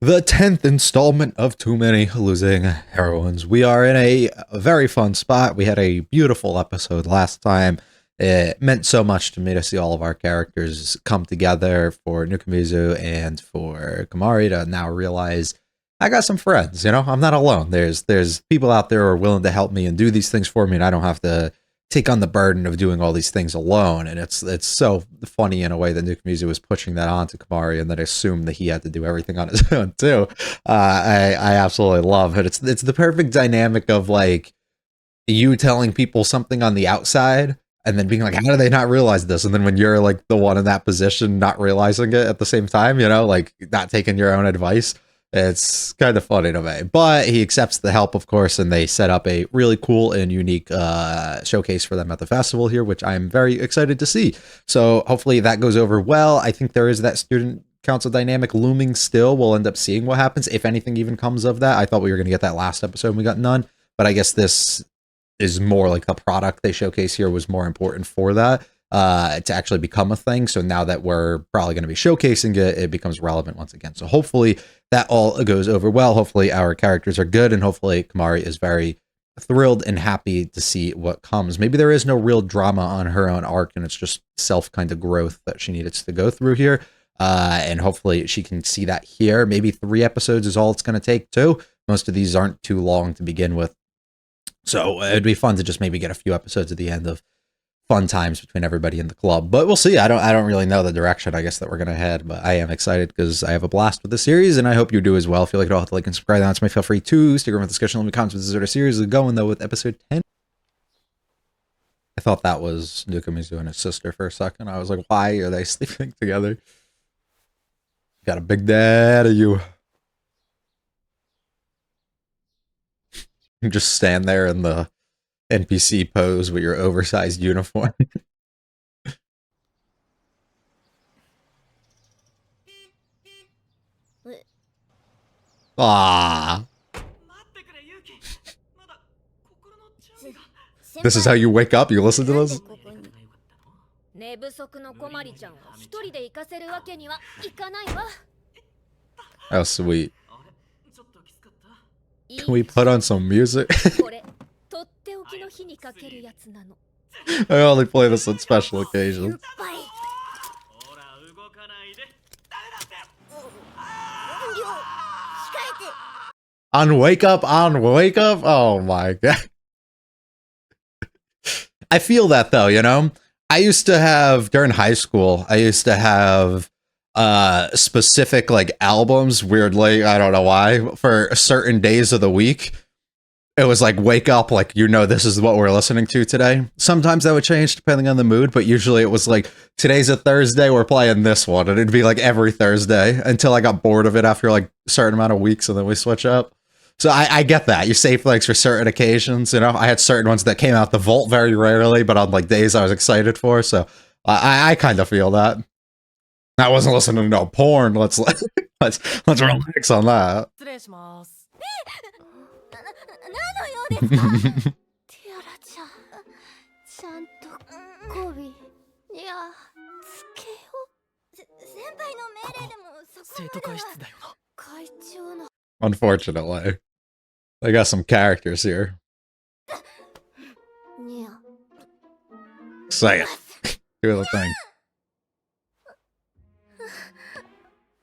The 10th installment of Too Many Losing Heroines. We are in a very fun spot. We had a beautiful episode last time. It meant so much to me to see all of our characters come together, for Nukumizu and for Kamari to now realize I got some friends, you know? I'm not alone. There's people out there who are willing to help me and do these things for me, and I don't have to take on the burden of doing all these things alone. And it's so funny in a way that Nukumizu was pushing that on to Kamari and then assumed that he had to do everything on his own too. I absolutely love it. It's the perfect dynamic of like you telling people something on the outside and then being like, how do they not realize this? And then when you're like the one in that position, not realizing it at the same time, you know, like not taking your own advice. It's kind of funny to me, but he accepts the help, of course, and they set up a really cool and unique showcase for them at the festival here, which I'm very excited to see. So hopefully that goes over well. I think there is that student council dynamic looming still. We'll end up seeing what happens, if anything even comes of that. I thought we were going to get that last episode and we got none, but I guess this is more like the product they showcase here was more important for that. To actually become a thing. So now that we're probably going to be showcasing it, it becomes relevant once again. So hopefully that all goes over well. Hopefully our characters are good, and hopefully Kamari is very thrilled and happy to see what comes. Maybe there is no real drama on her own arc, and it's just self kind of growth that she needed to go through here. And hopefully she can see that here. Maybe 3 episodes is all it's going to take too. Most of these aren't too long to begin with. So it'd be fun to just maybe get a few episodes at the end of fun times between everybody in the club, but we'll see. I don't really know the direction, I guess, that we're gonna head, but I am excited because I have a blast with the series, and I hope you do as well. If you like it, I'll have to like and subscribe. That's me. Feel free to stick around with the discussion. Let me comments with this sort of series is going though with episode 10. I thought that was Nukumizu and his sister for a second. I was like, why are they sleeping together? Got a big dad of you. You just stand there in the NPC pose with your oversized uniform. Ah. This is how you wake up? You listen to this? How sweet. Can we put on some music? I only play this on special occasions. On wake up, oh my god. I feel that though, you know? I used to have, during high school, I used to have specific like albums, weirdly, I don't know why, for certain days of the week. It was like, wake up, like, you know, this is what we're listening to today. Sometimes that would change depending on the mood, but usually it was like, today's a Thursday, we're playing this one. And it'd be like every Thursday until I got bored of it after like a certain amount of weeks, and then we switch up. So I get that. You save things for certain occasions, you know? I had certain ones that came out the vault very rarely, but on like days I was excited for, so I kind of feel that. I wasn't listening to no porn. Let's relax on that. Unfortunately, they got some characters here. Say it. Do the thing.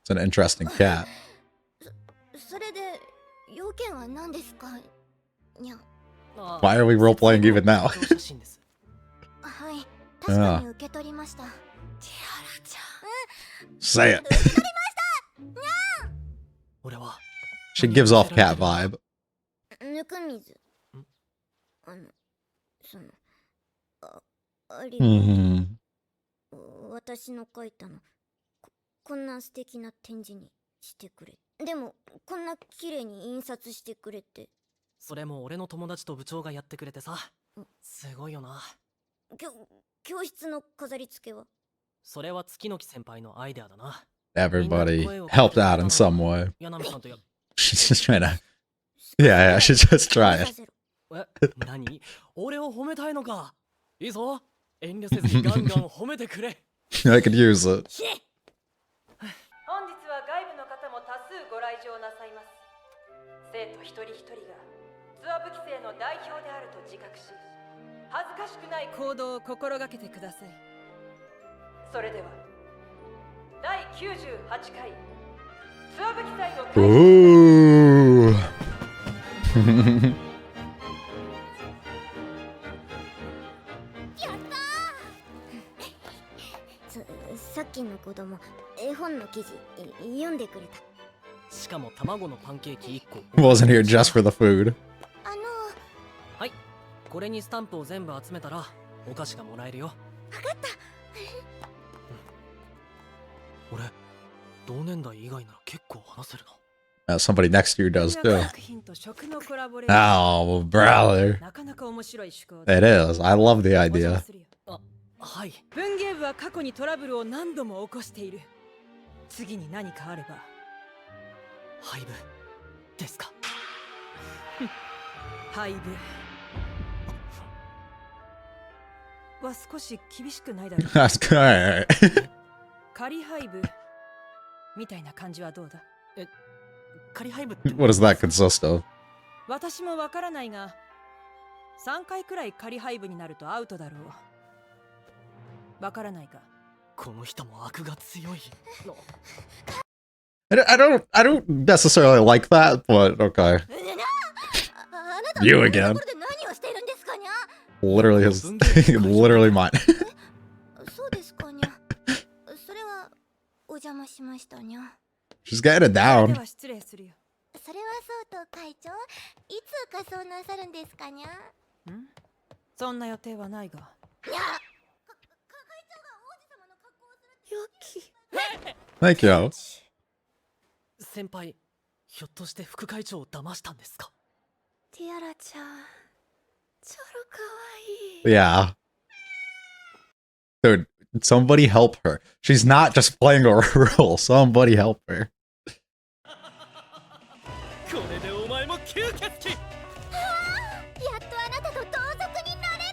It's an interesting cat. Why are we role-playing even now? Yeah. Say it. She gives off cat vibe. Mm-hmm. Everybody helped out in some way. She's just trying to... Yeah, she's just trying. I could use it. ご来場なさいます。生徒一人一人がツアブキ生の代表であると自覚し、恥ずかしくない行動を心がけてください。それでは第98回ツアブキ祭を開始。さっきの子供、絵本の記事読んでくれた。しかも卵のパンケーキ1個。Wasn't here just for the food. はい、これにスタンプを全部集めたらお菓子がもらえるよ。分かった。俺、同年代以外なら結構話せるな。Somebody next to you does too. Oh, brother. It is. I love the idea. はい。文芸部は過去にトラブルを何度も起こしている。次に何かあれば。廃部ですか。廃部は少し厳しくないだろう。That's good. 仮廃部みたいな感じはどうだ？仮廃部って What does that consist of? 私もわからないが、3回くらい仮廃部になるとアウトだろう。わからないか。この人も悪が強い。I don't necessarily like that, but okay. You again. Literally his, literally mine. そうですかにゃ。それはお邪魔しましたにゃ。She's getting it down. では失礼するよ。それはそうと会長、いつ仮装なさるんですかにゃ。そんな予定はないが。にゃ。Thank you. 先輩、ひょっとして副会長を騙したんですか？ティアラちゃん、ちょろかわいい。Yeah. Dude, somebody help her. She's not just playing a role. Somebody help her. これでお前も吸血鬼。やっとあなたと同族になれ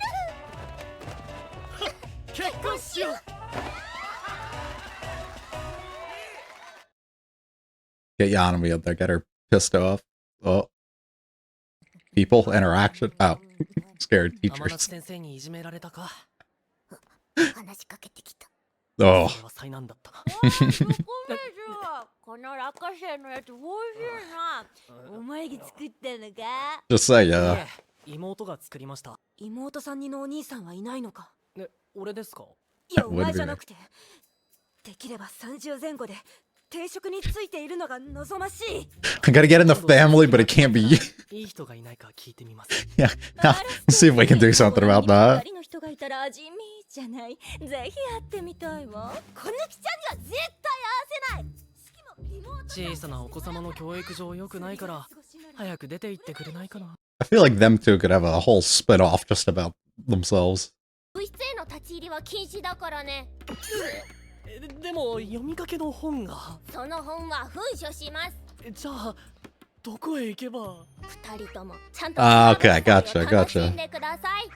る。結婚しよう。Get Yanami up there, get her pissed off. Oh. People, interaction. Oh. Scared teachers. 先生にいじめられたか。話しかけてきた。Oh. それは災難だったな。この落花生のやつ美味しいな。お前が作ったのか？ Just say, yeah. 妹が作りました。妹さんにのお兄さんはいないのか？俺ですか？いや、お前じゃなくて。できれば30前後で定職についているのが望ましい。I gotta get in the family, but it can't be you. いい人がいないか聞いてみます。Yeah, let's see if we can do something about that. 二人の人がいたら地味じゃない。ぜひ会ってみたいわ。こぬきちゃんには絶対会わせない。小さなお子様の教育上良くないから早く出て行ってくれないかな。I feel like them two could have a whole spin-off just about themselves. 部室への立ち入りは禁止だからね。でも読みかけの本が。その本は封書します。じゃあどこへ行けば。二人ともちゃんと Okay, gotcha. 楽しんでください。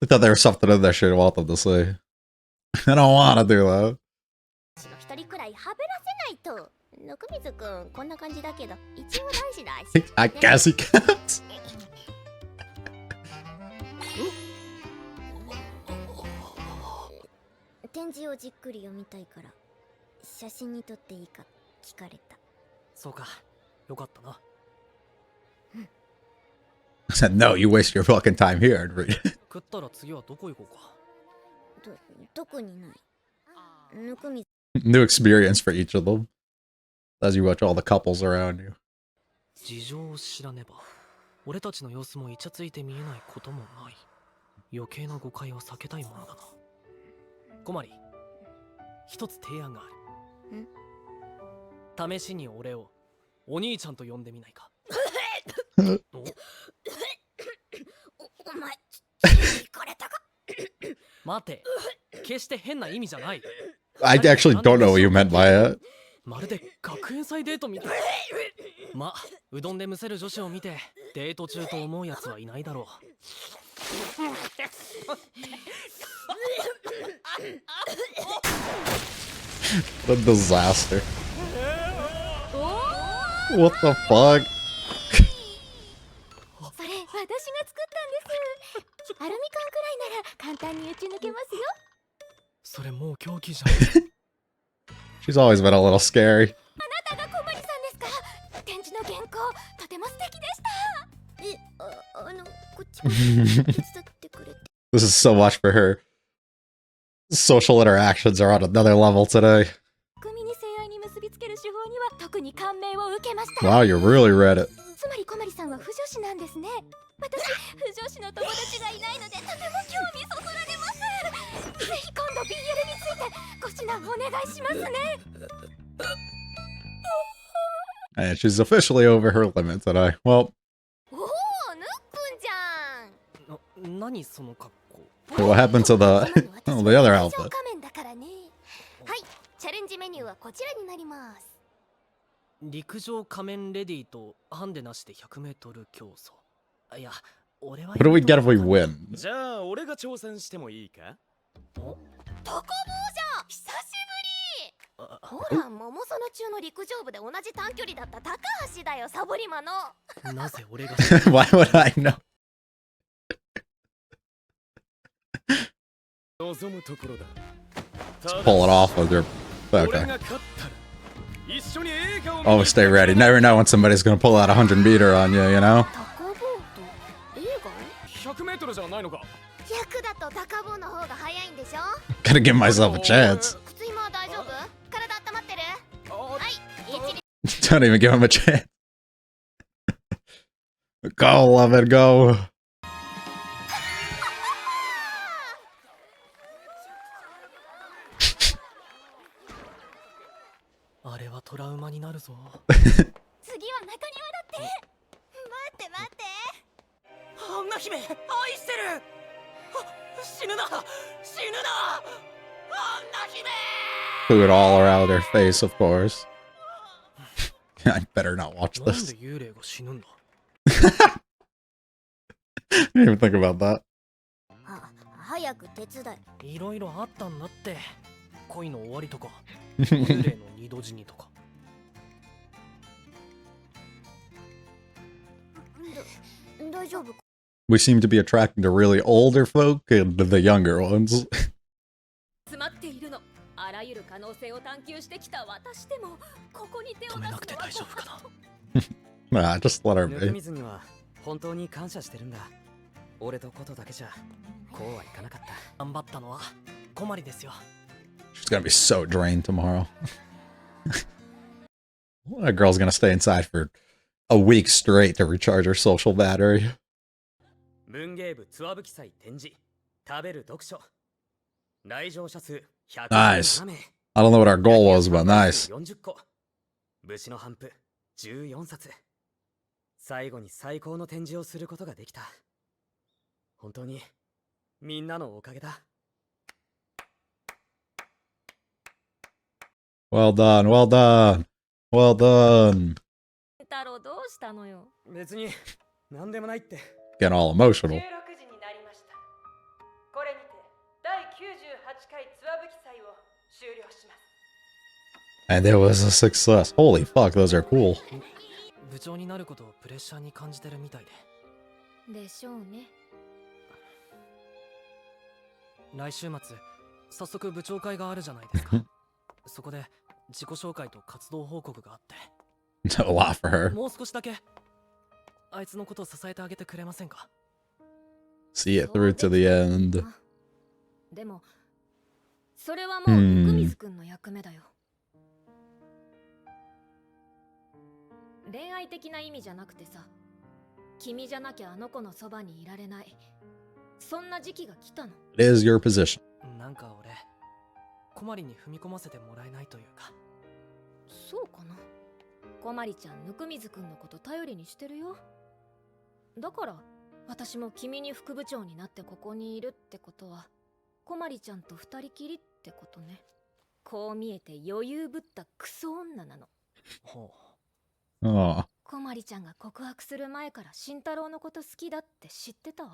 I thought there was something in there she'd want them to say. I don't want to do that. 一人くらいはべらせないと。ぬくみずくんこんな感じだけど一応男子だし。I guess he can't. 展示をじっくり読みたいから写真に撮っていいか聞かれた。そうか、よかったな。I said, no, you waste your fucking time here and read it. 食ったら次はどこ行こうか。特にない。ぬくみ New experience for each of them. As you watch all the couples around you. 事情を知らねば俺たちの様子もイチャついて見えないこともない。余計な誤解を避けたいものだな。小まり、一つ提案がある。試しに俺をお兄ちゃんと呼んでみないか。お前聞かれたか。待て、決して変な意味じゃない。 I actually don't know what you meant by it. まるで学園祭デートみたい。ま、うどんでむせる女子を見てデート中と思うやつはいないだろう。What a disaster. What the fuck? それ私が作ったんですアルミ缶くらいなら簡単に打ち抜けますよそれもう狂気じゃん。 She's always been a little scary. あなたが小森さんですか展示の原稿とても素敵でしたこっちも手伝ってくれて This is so much for her. Social interactions are on another level today. 組に性愛に結びつける手法には特に感銘を受けました Wow, you really read it. つまり小森さんは不女子なんですね私不女子の友達がいないのでとても興味そそられますぜひ今度 BL についてご指南お願いしますね And she's officially over her limit today. Well, おおぬっくんじゃん何その格好。 what happened to the other outfit? 仮面だからねはいチャレンジメニューはこちらになります陸上仮面レディとハンデなしで 100m 競争。いや、俺は。 What do we get if we win? じゃあ俺が挑戦してもいいか？高坊じゃ久しぶりほら桃園中の陸上部で同じ短距離だった高橋だよサボリマのなぜ俺が。 Why would I know? 望むところだ。 Pull it off with your. 俺 Okay. が勝ったら一緒に映画を見 Always stay ready. Never know when somebody's gonna pull out a 100-meter on you, you know? 高坊と映画100メートルじゃないのか？逆だと高坊の方が早いんでしょ Gotta give myself a chance. 靴今は大丈夫体温まってるはい一 Don't even give him a chance. Go, love it, go. あれはトラウマになるぞ。次は中庭だって待って待って女姫、愛してる。死ぬな、死ぬな。女姫。 Food all around her face, of course. I better not watch なん this. で幽霊が死ぬんだ。 I didn't even think about that. 早く手伝いいろいろあったんだって。恋の終わりとか、幽霊の二度死にとか。大丈夫 We seem to be attracting to really older folk and the younger ones. 詰まっているのあらゆる可能性を探求してきた私でもここに手を出すのは止めなくて大丈夫かな。 Nah, just let her ぬく be. みずには本当に感謝してるんだ。俺とことだけじゃこうはいかなかった。頑張ったのは小まりですよ。 She's gonna be so drained tomorrow. That girl's gonna stay inside for a week straight to recharge her social battery. 文芸部ツアブ記祭展示、食べる読書、来場者数117 Nice. 名、 I don't know what our goal was, but nice. 40個、武士の帆布14冊。最後に最高の展示をすることができた。本当にみんなのおかげだ。 Well done, well done, well done. 太郎どうしたのよ別に何でもないって。 Getting all emotional. 16時になりましたこれにて第98回ツアブ記祭を終了します And it was a success. Holy fuck, those are cool. 部長になることをプレッシャーに感じてるみたいで。でしょうね来週末、早速部長会があるじゃないですか。そこで自己紹介と活動報告があって。 A lot for her. もう少しだけあいつのことを支えてあげてくれませんか。 See it through to the end. でもそれはもうぬくみずくんの役目だよ恋愛的な意味じゃなくてさ君じゃなきゃあの子のそばにいられないそんな時期が来たの It is your position. なんか俺、小まりに踏み込ませてもらえないというか。そうかなこまりちゃんぬくみずくんのこと頼りにしてるよだから私も君に副部長になってここにいるってことはこまりちゃんと二人きりってことねこう見えて余裕ぶったクソ女なのほ Oh, こまりちゃんが告白する前から慎太郎のこと好きだって知ってたわ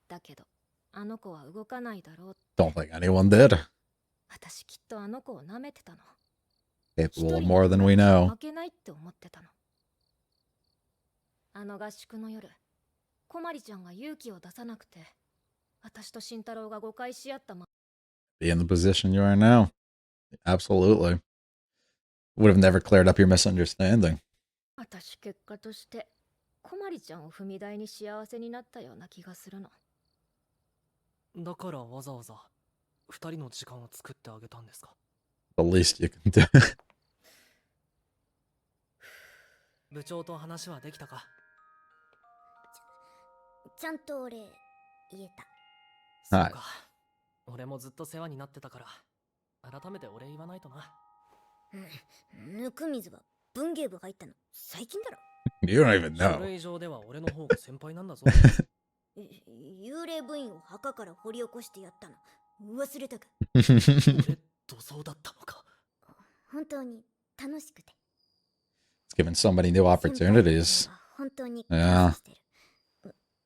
だけどあの子は動かないだろうって don't think anyone did. 私きっとあの子を舐めてたの Capable of more than we know. 負けないって思ってたの。あの合宿の夜、こまりちゃんが勇気を出さなくて、私と慎太郎が誤解し合ったま。Be in the position you are now. Absolutely. Would have never cleared up your misunderstanding. 私結果としてこまりちゃんを踏み台に幸せになったような気がするの。だからわざわざ二人の時間を作ってあげたんですか？ The least you can do. 部長と話はできたか？ちゃんと俺言えた。そうか。俺もずっと世話になってたから、改めてお礼言わないとな。ぬくみずは文芸部入ったの最近だろ。You don't even そ know. れ以上では俺の方が先輩なんだぞ。幽霊部員を墓から掘り起こしてやったの忘れたか。俺土蔵だったのか。本当に楽しくて。It's given so many new opportunities. 本当に Yeah. してる。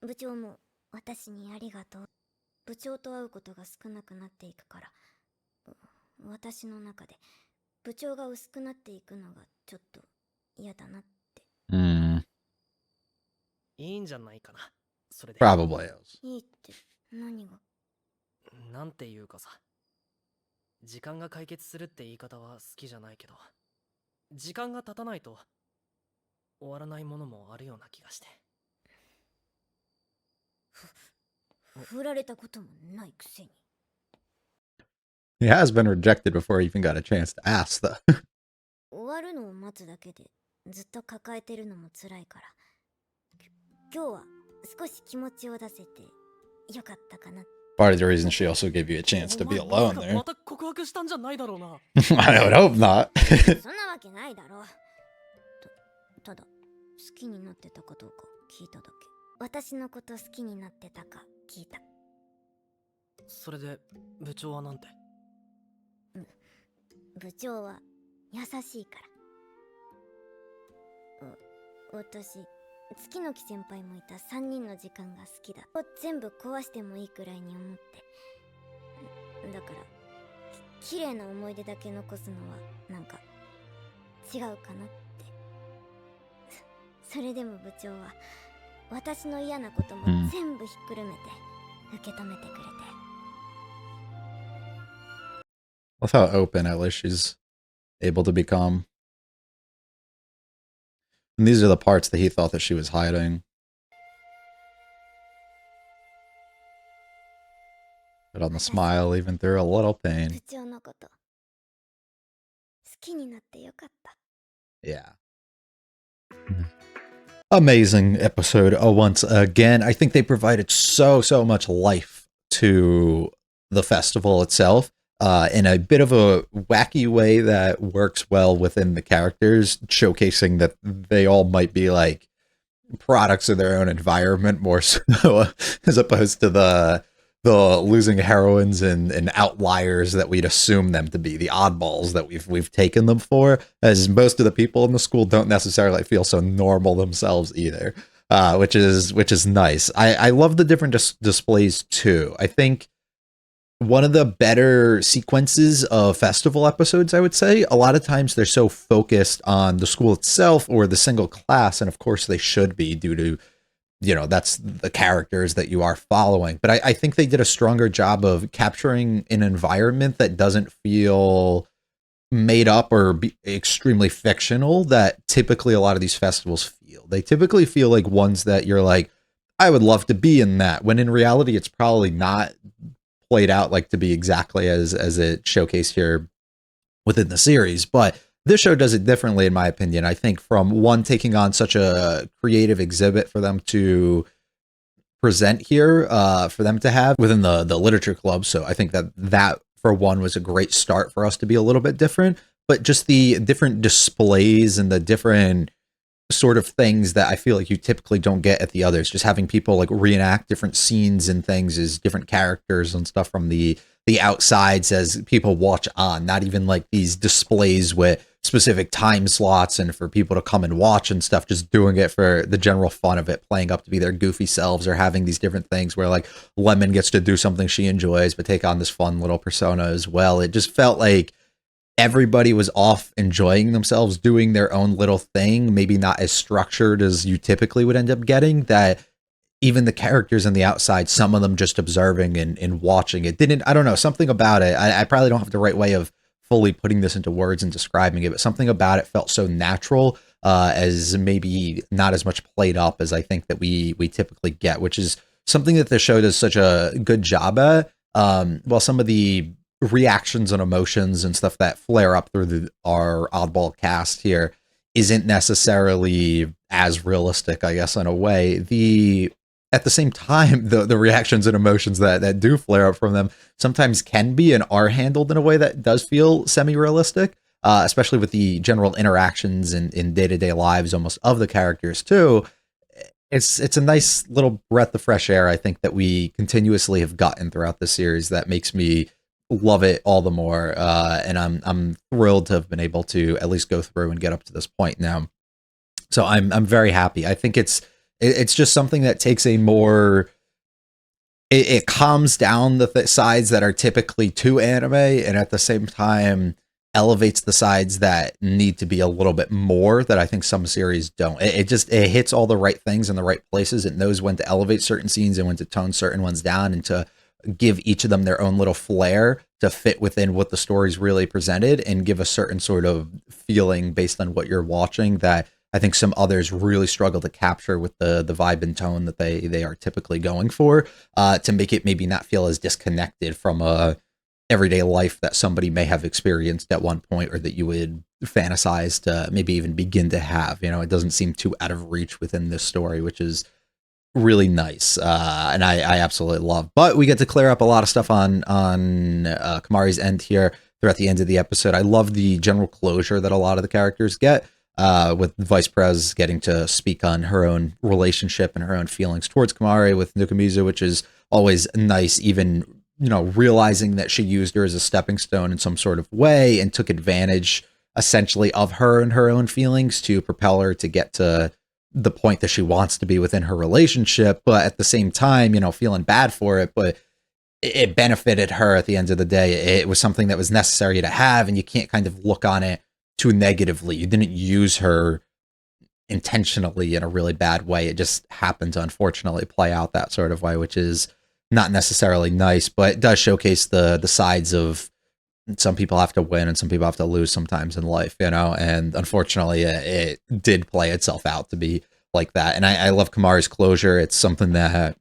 部長も私にありがとう。部長と会うことが少なくなっていくから、私の中で部長が薄くなっていくのがちょっと嫌だなって。いいんじゃないかな。それで。Probably is. いいって何が？なんていうかさ。時間が解決するって言い方は好きじゃないけど、時間が経たないと終わらないものもあるような気がして。振られたこともないくせに。He has been rejected before he even got a chance to ask, though. 終わるのを待つだけでずっと抱えてるのも辛いから、今日は少し気持ちを出せてよかったかな。Part of the reason she also gave you a chance to be alone ま there. た告白したんじゃないだろうな。I would hope not. そんなわけないだろう。ただ好きになってたかどうか聞いただけ。私のこと好きになってたか聞いた。それで部長はなんて？部長は優しいから。私月の木先輩もいた3人の時間が好きだ。全部壊してもいいくらいに思って。だから綺麗な思い出だけ残すのはなんか違うかなって。それでも部長は私の嫌なことも全部ひっくるめて受け止めてくれて。Love how open at least she's able to become. And these are the parts that he thought that she was hiding. But on the smile, even through a little 部 pain. 長のこと好きになってよかった。Yeah. Amazing episode once again. I think they provided so much life to the festival itself. In a bit of a wacky way that works well within the characters, showcasing that they all might be like products of their own environment more so as opposed to the losing heroines and outliers that we'd assume them to be, the oddballs that we've taken them for, as most of the people in the school don't necessarily feel so normal themselves either, which is nice. I love the different displays too. I think one of the better sequences of festival episodes, I would say. A lot of times they're so focused on the school itself or the single class, and of course they should be due to, you know, that's the characters that you are following. But I think they did a stronger job of capturing an environment that doesn't feel made up or be extremely fictional that typically a lot of these festivals feel. They typically feel like ones that you're like, I would love to be in that, when in reality it's probably not played out like to be exactly as it showcased here within the series. But this show does it differently, in my opinion. I think from one, taking on such a creative exhibit for them to present here, for them to have within the literature club. So I think that for one was a great start for us to be a little bit different. But just the different displays and the different sort of things that I feel like you typically don't get at the others, just having people like reenact different scenes and things as different characters and stuff from the outsides as people watch on, not even like these displays with specific time slots and for people to come and watch and stuff, just doing it for the general fun of it, playing up to be their goofy selves, or having these different things where like Lemon gets to do something she enjoys but take on this fun little persona as well. It just felt like everybody was off enjoying themselves, doing their own little thing, maybe not as structured as you typically would end up getting, that even the characters on the outside, some of them just observing and watching it didn't, I don't know, something about it. I probably don't have the right way of fully putting this into words and describing it, but something about it felt so natural, as maybe not as much played up as I think that we typically get, which is something that the show does such a good job at. While some of the reactions and emotions and stuff that flare up through our oddball cast here isn't necessarily as realistic, I guess, in a way. At the same time, the reactions and emotions that do flare up from them sometimes can be and are handled in a way that does feel semi-realistic, especially with the general interactions in day-to-day lives almost of the characters too. It's a nice little breath of fresh air, I think, that we continuously have gotten throughout the series that makes me love it all the more. And I'm thrilled to have been able to at least go through and get up to this point now. So I'm very happy. I think it's just something that takes a more, it calms down the sides that are typically too anime, and at the same time elevates the sides that need to be a little bit more, that I think some series don't. It hits all the right things in the right places. It knows when to elevate certain scenes and when to tone certain ones down, and to give each of them their own little flair to fit within what the story's really presented and give a certain sort of feeling based on what you're watching that I think some others really struggle to capture with the vibe and tone that they are typically going for, to make it maybe not feel as disconnected from a everyday life that somebody may have experienced at one point, or that you would fantasize to maybe even begin to have. You know, it doesn't seem too out of reach within this story, which is really nice, and I absolutely love. But we get to clear up a lot of stuff on Kamari's end here throughout the end of the episode. I love the general closure that a lot of the characters get, with Vice Prez getting to speak on her own relationship and her own feelings towards Kamari with Nukumizu, which is always nice, even, you know, realizing that she used her as a stepping stone in some sort of way and took advantage essentially of her and her own feelings to propel her to get to the point that she wants to be within her relationship, but at the same time, you know, feeling bad for it, but it benefited her at the end of the day. It was something that was necessary to have, and you can't kind of look on it too negatively. You didn't use her intentionally in a really bad way. It just happened to unfortunately play out that sort of way, which is not necessarily nice, but it does showcase the sides of some people have to win and some people have to lose sometimes in life, you know, and unfortunately it did play itself out to be like that. And I love Kamari's closure. It's something that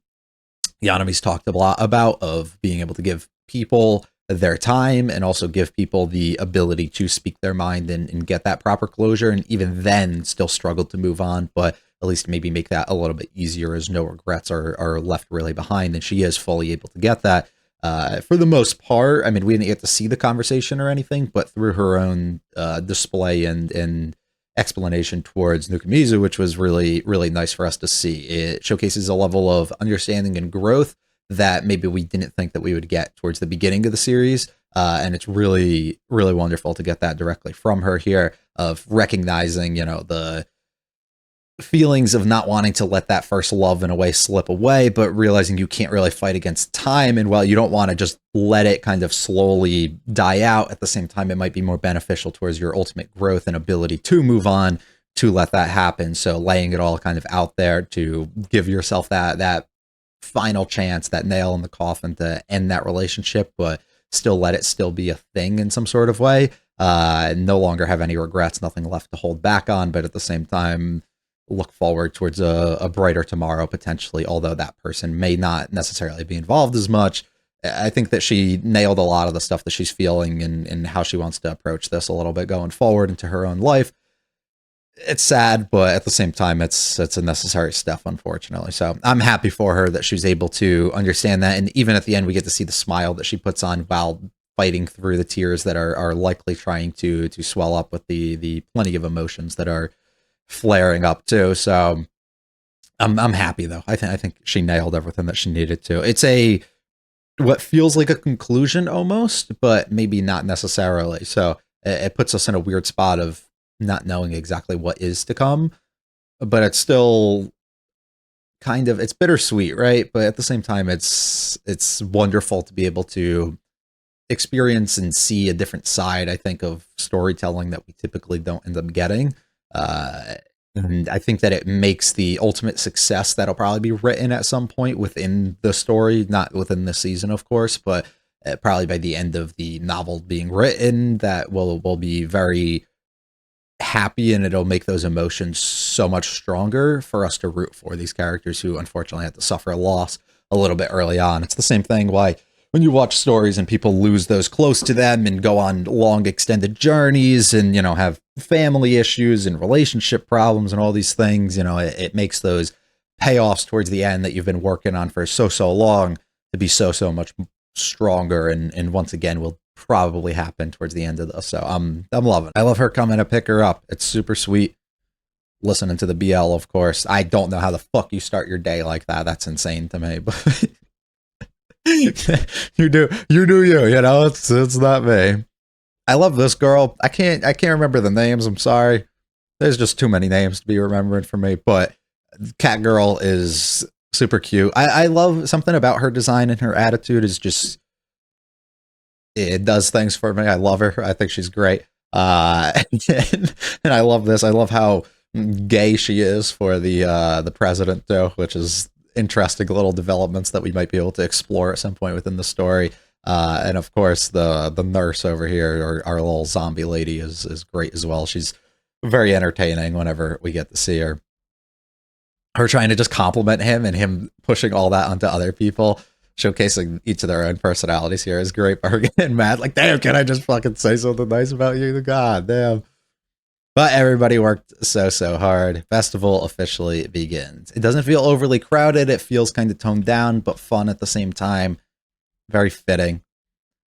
Yanami's talked a lot about, of being able to give people their time and also give people the ability to speak their mind and get that proper closure, and even then still struggle to move on, but at least maybe make that a little bit easier, as no regrets are left really behind, and she is fully able to get that. For the most part, I mean, we didn't get to see the conversation or anything, but through her own display and explanation towards Nukumizu, which was really, really nice for us to see. It showcases a level of understanding and growth that maybe we didn't think that we would get towards the beginning of the series. And it's really, really wonderful to get that directly from her here, of recognizing, you know, the feelings of not wanting to let that first love in a way slip away, but realizing you can't really fight against time. And while you don't want to just let it kind of slowly die out, at the same time, it might be more beneficial towards your ultimate growth and ability to move on, to let that happen. So laying it all kind of out there to give yourself that final chance, that nail in the coffin to end that relationship, but still let it still be a thing in some sort of way. No longer have any regrets, nothing left to hold back on, but at the same time, look forward towards a brighter tomorrow potentially, although that person may not necessarily be involved as much. I think that she nailed a lot of the stuff that she's feeling and how she wants to approach this a little bit going forward into her own life. It's sad, but at the same time, it's a necessary step, unfortunately. So I'm happy for her that she's able to understand that. And even at the end, we get to see the smile that she puts on while fighting through the tears that are likely trying to swell up with the plenty of emotions that are flaring up too. So I'm happy though. I think she nailed everything that she needed to. It's what feels like a conclusion almost, but maybe not necessarily. So it puts us in a weird spot of not knowing exactly what is to come, but it's still kind of, it's bittersweet, right? But at the same time, it's wonderful to be able to experience and see a different side, I think, of storytelling that we typically don't end up getting. And I think that it makes the ultimate success that'll probably be written at some point within the story, not within the season, of course, but probably by the end of the novel being written, that will be very happy, and it'll make those emotions so much stronger for us to root for these characters who unfortunately had to suffer a loss a little bit early on. It's the same thing why when you watch stories and people lose those close to them and go on long extended journeys and, have family issues and relationship problems and all these things, it makes those payoffs towards the end that you've been working on for so long to be so much stronger. And once again, will probably happen towards the end of this. So I'm loving it. I love her coming to pick her up. It's super sweet. Listening to the BL, of course. I don't know how the fuck you start your day like that. That's insane to me, but you do you, it's not me. I love this girl. I can't remember the names. I'm sorry. There's just too many names to be remembered for me, but Cat Girl is super cute. I love something about her design, and her attitude is just, it does things for me. I love her. I think she's great. And I love this. I love how gay she is for the president though, which is interesting little developments that we might be able to explore at some point within the story. And of course the nurse over here, or our little zombie lady, is great as well. She's very entertaining whenever we get to see her. Her trying to just compliment him and him pushing all that onto other people, showcasing each of their own personalities here is great. But her getting mad, like, damn, can I just fucking say something nice about you? God damn. But everybody worked so hard. Festival officially begins. It doesn't feel overly crowded. It feels kind of toned down, but fun at the same time. Very fitting.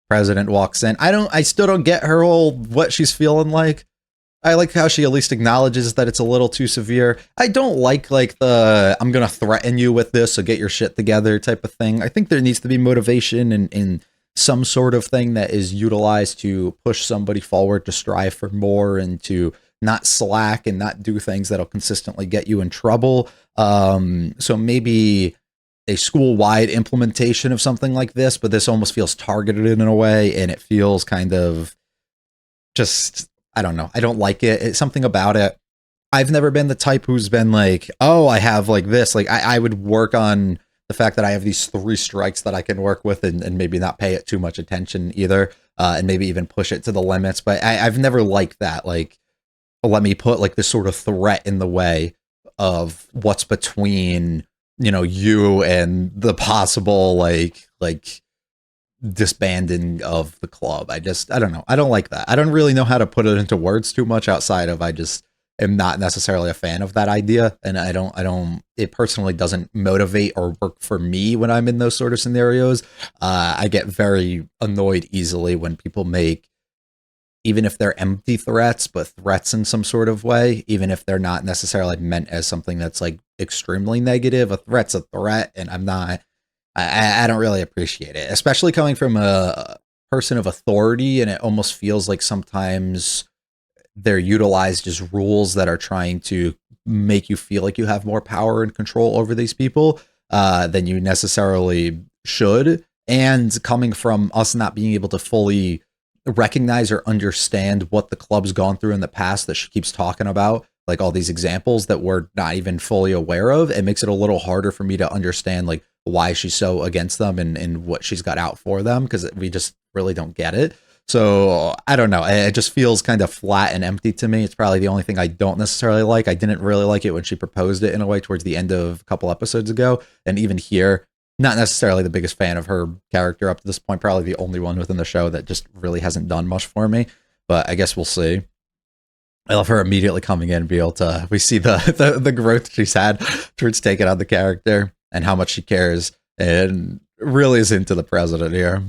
President walks in. I still don't get her whole what she's feeling like. I like how she at least acknowledges that it's a little too severe. I don't like the I'm gonna threaten you with this, so get your shit together type of thing. I think there needs to be motivation and some sort of thing that is utilized to push somebody forward to strive for more and to not slack and not do things that'll consistently get you in trouble. So maybe a school-wide implementation of something like this, but this almost feels targeted in a way, and it feels kind of just, I don't know. I don't like it. It's something about it. I've never been the type who's been like, oh, I have like this. Like I would work on the fact that I have these 3 strikes that I can work with and maybe not pay it too much attention either. And maybe even push it to the limits. But I've never liked that. Like, let me put like this sort of threat in the way of what's between, you and the possible like disbanding of the club. I don't know. I don't like that. I don't really know how to put it into words too much outside of, I just am not necessarily a fan of that idea. And it personally doesn't motivate or work for me when I'm in those sort of scenarios. I get very annoyed easily when people make, even if they're empty threats, but threats in some sort of way, even if they're not necessarily meant as something that's like extremely negative. A threat's a threat, and I don't really appreciate it, especially coming from a person of authority, and it almost feels like sometimes they're utilized as rules that are trying to make you feel like you have more power and control over these people than you necessarily should. And coming from us not being able to fully recognize or understand what the club's gone through in the past that she keeps talking about, like all these examples that we're not even fully aware of, it makes it a little harder for me to understand like why she's so against them and what she's got out for them, because we just really don't get it. So I don't know. It just feels kind of flat and empty to me. It's probably the only thing I don't necessarily like. I didn't really like it when she proposed it in a way towards the end of a couple episodes ago. And even here, not necessarily the biggest fan of her character up to this point. Probably the only one within the show that just really hasn't done much for me. But I guess we'll see. I love her immediately coming in and be able to, we see the growth she's had towards taking on the character and how much she cares and really is into the president here.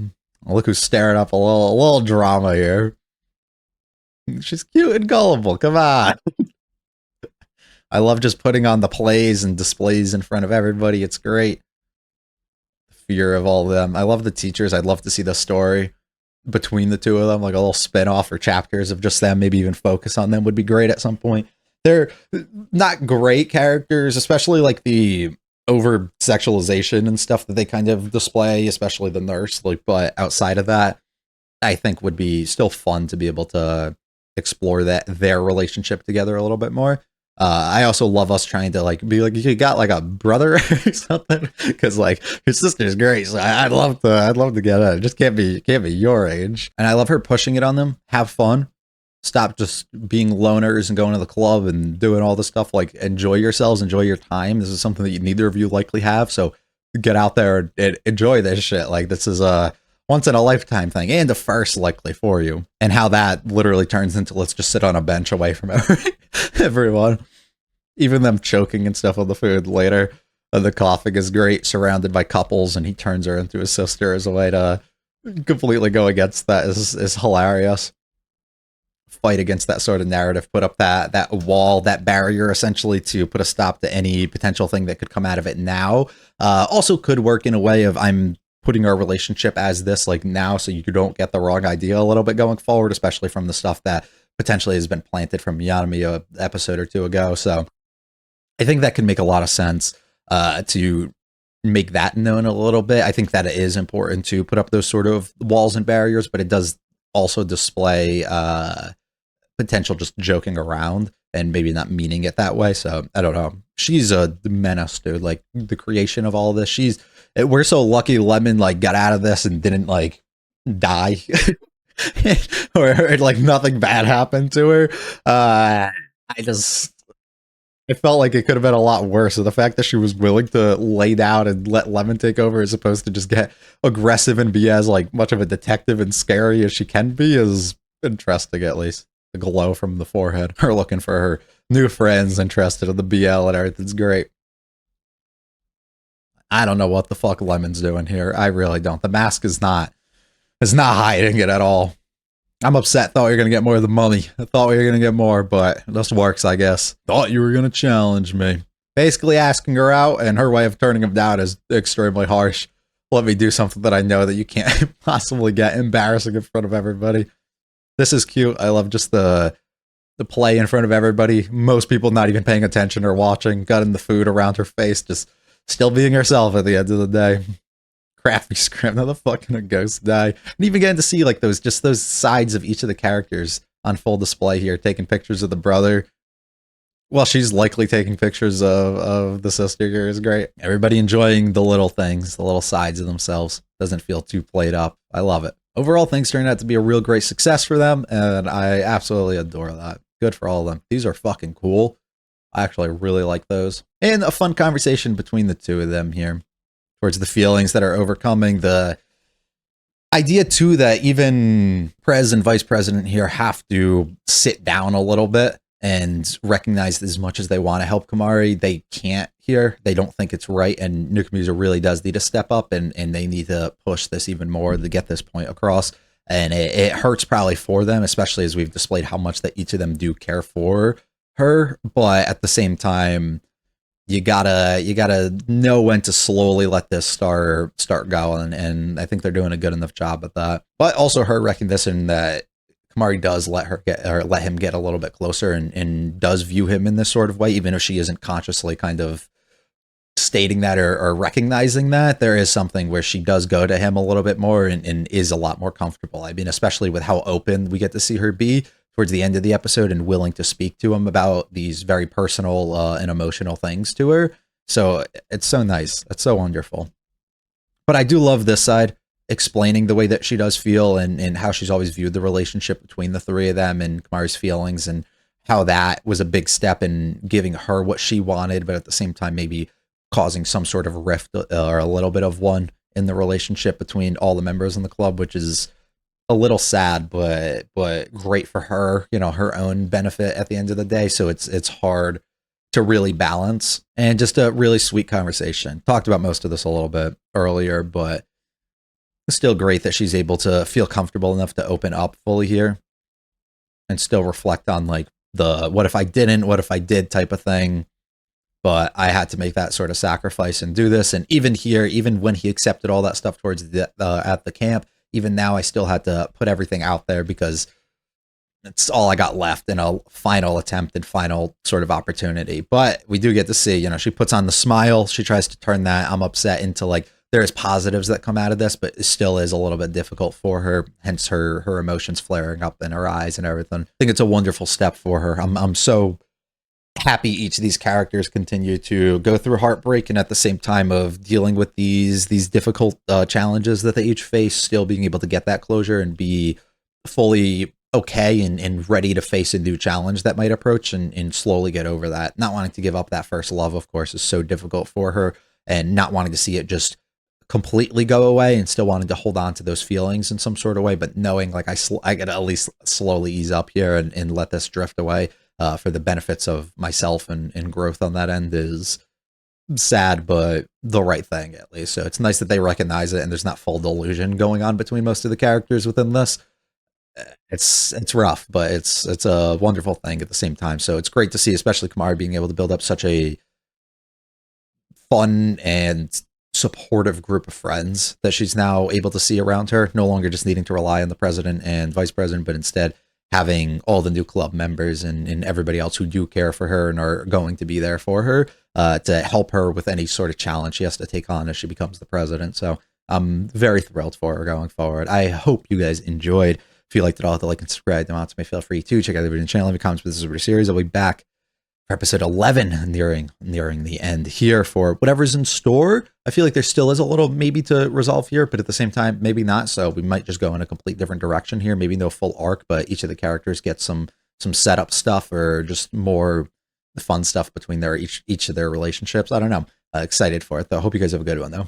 Look who's staring up a little drama here. She's cute and gullible. Come on. I love just putting on the plays and displays in front of everybody. It's great. The fear of all of them. I love the teachers. I'd love to see the story between the two of them, like a little spin-off or chapters of just them, maybe even focus on them would be great at some point. They're not great characters, especially like the over sexualization and stuff that they kind of display, especially the nurse. Like, but outside of that, I think would be still fun to be able to explore their relationship together a little bit more. I also love us trying to like be like, you got like a brother or something, because like your sister's great, so I'd love to get it. It just can't be your age. And I love her pushing it on them. Have fun. Stop just being loners and going to the club and doing all this stuff. Like, enjoy yourselves, enjoy your time. This is something that neither of you likely have. So get out there and enjoy this shit. Like, this is a once in a lifetime thing, and a first likely for you. And how that literally turns into, let's just sit on a bench away from everyone. Even them choking and stuff on the food later. And the coughing is great, surrounded by couples, and he turns her into his sister as a way to completely go against that is hilarious. Fight against that sort of narrative, put up that wall, that barrier, essentially, to put a stop to any potential thing that could come out of it now. Also could work in a way of, I'm putting our relationship as this like now, so you don't get the wrong idea a little bit going forward, especially from the stuff that potentially has been planted from Yanami a episode or two ago. So I think that can make a lot of sense to make that known a little bit. I think that it is important to put up those sort of walls and barriers, but it does also display potential just joking around and maybe not meaning it that way. So I don't know. She's a menace, dude. Like, the creation of all this. We're so lucky Lemon like got out of this and didn't like die or like nothing bad happened to her. I felt like it could have been a lot worse. So the fact that she was willing to lay down and let Lemon take over as opposed to just get aggressive and be as like much of a detective and scary as she can be is interesting, at least. The glow from the forehead. Her looking for her new friends, interested in the BL and everything's great. I don't know what the fuck Lemon's doing here. I really don't. The mask is not hiding it at all. I'm upset. Thought you were going to get more of the money. I thought we were going to get more, but this works, I guess. Thought you were going to challenge me. Basically asking her out, and her way of turning him down is extremely harsh. Let me do something that I know that you can't possibly get, embarrassing in front of everybody. This is cute. I love just the play in front of everybody. Most people not even paying attention or watching. Gutting the food around her face. Just still being herself at the end of the day. Crafty script. How the fuck can a ghost die? And even getting to see like those sides of each of the characters on full display here. Taking pictures of the brother. Well, she's likely taking pictures of the sister here is great. Everybody enjoying the little things, the little sides of themselves. Doesn't feel too played up. I love it. Overall, things turned out to be a real great success for them, and I absolutely adore that. Good for all of them. These are fucking cool. I actually really like those. And a fun conversation between the two of them here towards the feelings that are overcoming. The idea, too, that even Prez and Vice President here have to sit down a little bit and recognize that as much as they want to help Kamari, they can't here. They don't think it's right, and Nukamusa really does need to step up, and they need to push this even more to get this point across. And it hurts probably for them, especially as we've displayed how much that each of them do care for her. But at the same time, you gotta know when to slowly let this start going, and I think they're doing a good enough job at that. But also her recognition that Kamari does let him get a little bit closer and does view him in this sort of way, even if she isn't consciously kind of stating that or recognizing that. There is something where she does go to him a little bit more and is a lot more comfortable. I mean, especially with how open we get to see her be towards the end of the episode and willing to speak to him about these very personal and emotional things to her. So it's so nice. It's so wonderful. But I do love this side, explaining the way that she does feel and how she's always viewed the relationship between the three of them and Kamari's feelings, and how that was a big step in giving her what she wanted, but at the same time maybe causing some sort of rift or a little bit of one in the relationship between all the members in the club, which is a little sad, but great for her, you know, her own benefit at the end of the day. So it's hard to really balance, and just a really sweet conversation. Talked about most of this a little bit earlier, but it's still great that she's able to feel comfortable enough to open up fully here and still reflect on like the what if I didn't, what if I did type of thing. But I had to make that sort of sacrifice and do this. And even here, even when he accepted all that stuff towards at the camp, even now I still had to put everything out there because it's all I got left in a final attempt and final sort of opportunity. But we do get to see, you know, she puts on the smile. She tries to turn that I'm upset into like there is positives that come out of this, but it still is a little bit difficult for her. Hence her emotions flaring up in her eyes and everything. I think it's a wonderful step for her. I'm so happy each of these characters continue to go through heartbreak, and at the same time of dealing with these difficult challenges that they each face, still being able to get that closure and be fully okay and ready to face a new challenge that might approach, and slowly get over that. Not wanting to give up that first love, of course, is so difficult for her, and not wanting to see it just completely go away, and still wanting to hold on to those feelings in some sort of way, but knowing like I gotta at least slowly ease up here and let this drift away for the benefits of myself and growth on that end is sad, but the right thing at least. So it's nice that they recognize it, and there's not full delusion going on between most of the characters within this. It's rough, but it's a wonderful thing at the same time. So it's great to see, especially Kamari being able to build up such a fun and supportive group of friends that she's now able to see around her, no longer just needing to rely on the president and vice president, but instead having all the new club members and everybody else who do care for her and are going to be there for her to help her with any sort of challenge she has to take on as she becomes the president. So I'm very thrilled for her going forward. I hope you guys enjoyed. If you liked it all, hit the like and subscribe. Them out to me. Feel free to check out the video channel, leave comments. This is a series. I'll be back for episode 11, nearing the end here for whatever's in store. I feel like there still is a little maybe to resolve here, but at the same time, maybe not. So we might just go in a complete different direction here. Maybe no full arc, but each of the characters gets some setup stuff or just more the fun stuff between each of their relationships. I don't know. Excited for it though. Hope you guys have a good one though.